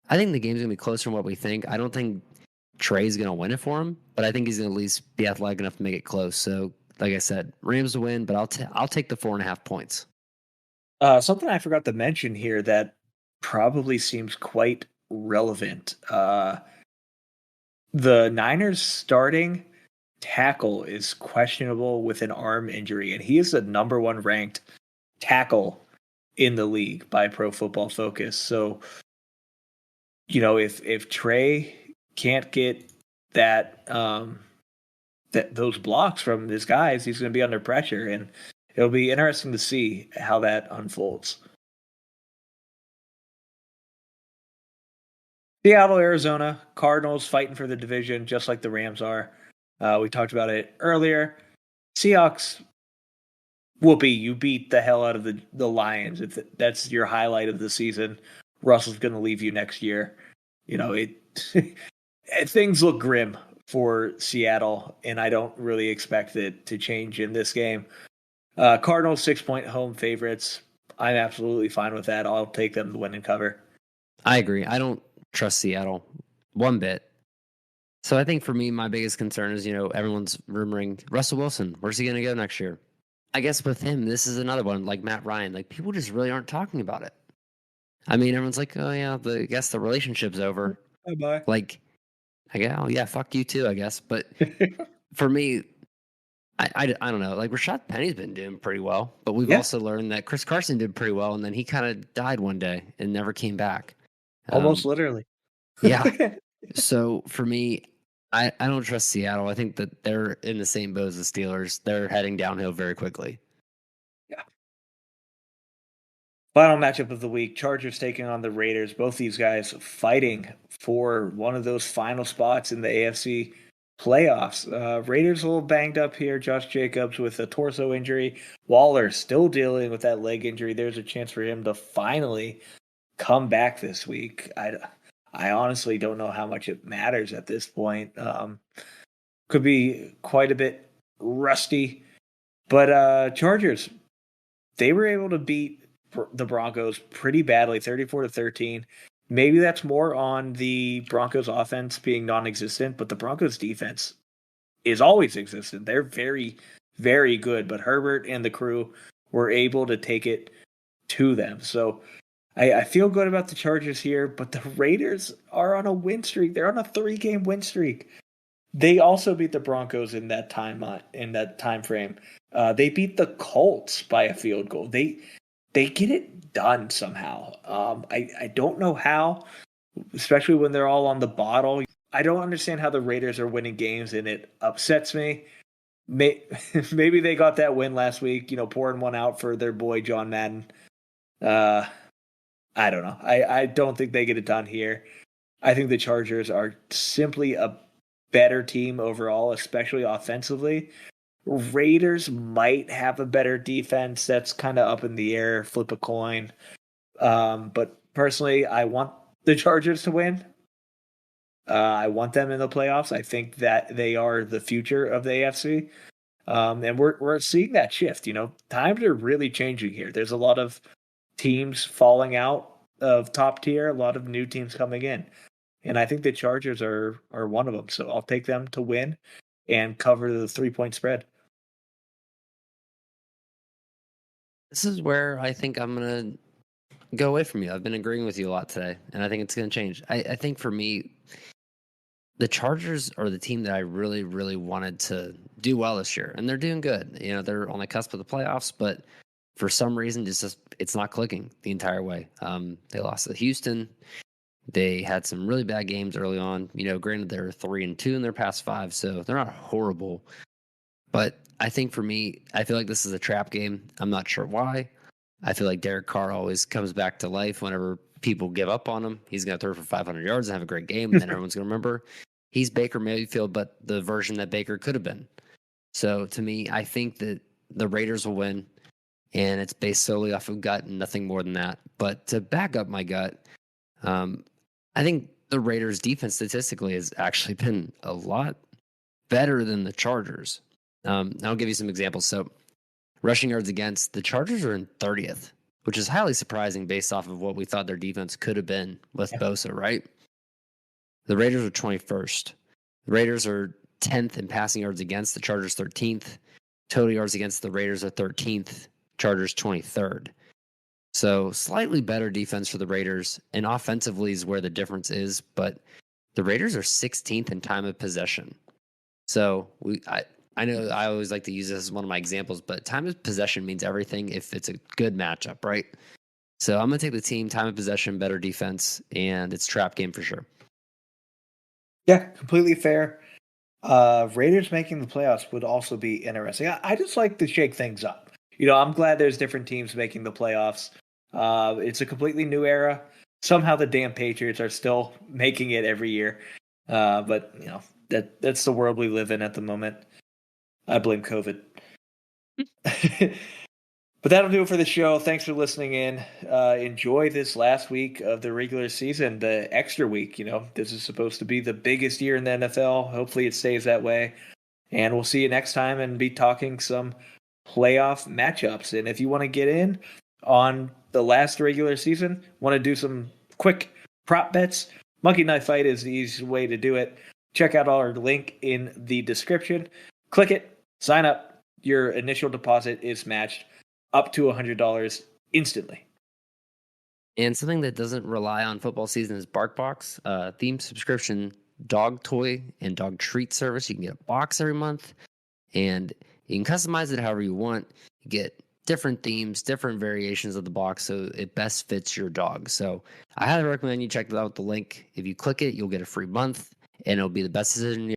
I think the game's going to be closer than what we think. I don't think Trey's going to win it for him, but I think he's going to at least be athletic enough to make it close. So, like I said, Rams to win, but I'll take the 4.5 points. Something I forgot to mention here that probably seems quite relevant. The Niners starting tackle is questionable with an arm injury, and he is the number 1 ranked tackle in the league by Pro Football Focus. So, if Trey can't get that those blocks from his guys, he's going to be under pressure, and it'll be interesting to see how that unfolds. Seattle, Arizona, Cardinals fighting for the division just like the Rams are. We talked about it earlier. Seahawks, whoopee, you beat the hell out of the Lions. If that's your highlight of the season, Russell's going to leave you next year. Things look grim for Seattle, and I don't really expect it to change in this game. Cardinals 6-point home favorites. I'm absolutely fine with that. I'll take them to win and cover. I agree. I don't trust Seattle one bit. So I think for me, my biggest concern is, everyone's rumoring Russell Wilson. Where's he going to go next year? I guess with him, this is another one like Matt Ryan. Like people just really aren't talking about it. I mean, everyone's like, oh yeah, I guess the relationship's over. Bye-bye. Like, I guess, oh yeah, fuck you too, I guess. But for me, I don't know. Like Rashad Penny's been doing pretty well, but we've also learned that Chris Carson did pretty well, and then he kind of died one day and never came back. Almost literally. Yeah. So for me, I don't trust Seattle. I think that they're in the same boat as the Steelers. They're heading downhill very quickly. Yeah. Final matchup of the week, Chargers taking on the Raiders. Both these guys fighting for one of those final spots in the AFC playoffs. Raiders a little banged up here. Josh Jacobs with a torso injury. Waller still dealing with that leg injury. There's a chance for him to finally come back this week. I honestly don't know how much it matters at this point. Could be quite a bit rusty. But Chargers, they were able to beat the Broncos pretty badly, 34-13. Maybe that's more on the Broncos offense being non-existent, but the Broncos defense is always existent. They're very, very good, but Herbert and the crew were able to take it to them. So I feel good about the Chargers here, but the Raiders are on a win streak. They're on a 3-game win streak. They also beat the Broncos in that time frame. They beat the Colts by a field goal. They get it done somehow. I don't know how, especially when they're all on the bottle. I don't understand how the Raiders are winning games, and it upsets me. Maybe they got that win last week, pouring one out for their boy John Madden. I don't know. I don't think they get it done here. I think the Chargers are simply a better team overall, especially offensively. Raiders might have a better defense. That's kind of up in the air, flip a coin. But personally, I want the Chargers to win. I want them in the playoffs. I think that they are the future of the AFC. And we're seeing that shift. Times are really changing here. There's a lot of teams falling out of top tier, a lot of new teams coming in. And I think the Chargers are one of them. So I'll take them to win and cover the 3-point spread. This is where I think I'm going to go away from you. I've been agreeing with you a lot today, and I think it's going to change. I think for me, the Chargers are the team that I really, really wanted to do well this year, and they're doing good. They're on the cusp of the playoffs, but for some reason, it's not clicking the entire way. They lost to Houston. They had some really bad games early on. Granted, they're 3-2 in their past 5, so they're not horrible. But I think for me, I feel like this is a trap game. I'm not sure why. I feel like Derek Carr always comes back to life whenever people give up on him. He's going to throw for 500 yards and have a great game, and then everyone's going to remember he's Baker Mayfield, but the version that Baker could have been. So to me, I think that the Raiders will win, and it's based solely off of gut and nothing more than that. But to back up my gut, I think the Raiders' defense statistically has actually been a lot better than the Chargers. I'll give you some examples. So, rushing yards against, the Chargers are in 30th, which is highly surprising based off of what we thought their defense could have been with Bosa, right? The Raiders are 21st. The Raiders are 10th in passing yards against, the Chargers 13th. Total yards against, the Raiders are 13th, Chargers 23rd. So slightly better defense for the Raiders, and offensively is where the difference is, but the Raiders are 16th in time of possession. So I know I always like to use this as one of my examples, but time of possession means everything if it's a good matchup, right? So I'm going to take the team, time of possession, better defense, and it's trap game for sure. Yeah, completely fair. Raiders making the playoffs would also be interesting. I just like to shake things up. I'm glad there's different teams making the playoffs. It's a completely new era. Somehow the damn Patriots are still making it every year. But that's the world we live in at the moment. I blame COVID. But that'll do it for the show. Thanks for listening in. Enjoy this last week of the regular season, the extra week. This is supposed to be the biggest year in the NFL. Hopefully it stays that way. And we'll see you next time and be talking some playoff matchups. And if you want to get in on the last regular season, want to do some quick prop bets, Monkey Knife Fight is the easiest way to do it. Check out our link in the description. Click it, sign up. Your initial deposit is matched up to $100 instantly. And something that doesn't rely on football season is BarkBox, theme subscription, dog toy and dog treat service. You can get a box every month, and you can customize it however you want. You get different themes, different variations of the box, so it best fits your dog. So I highly recommend you check out the link. If you click it, you'll get a free month, and it'll be the best decision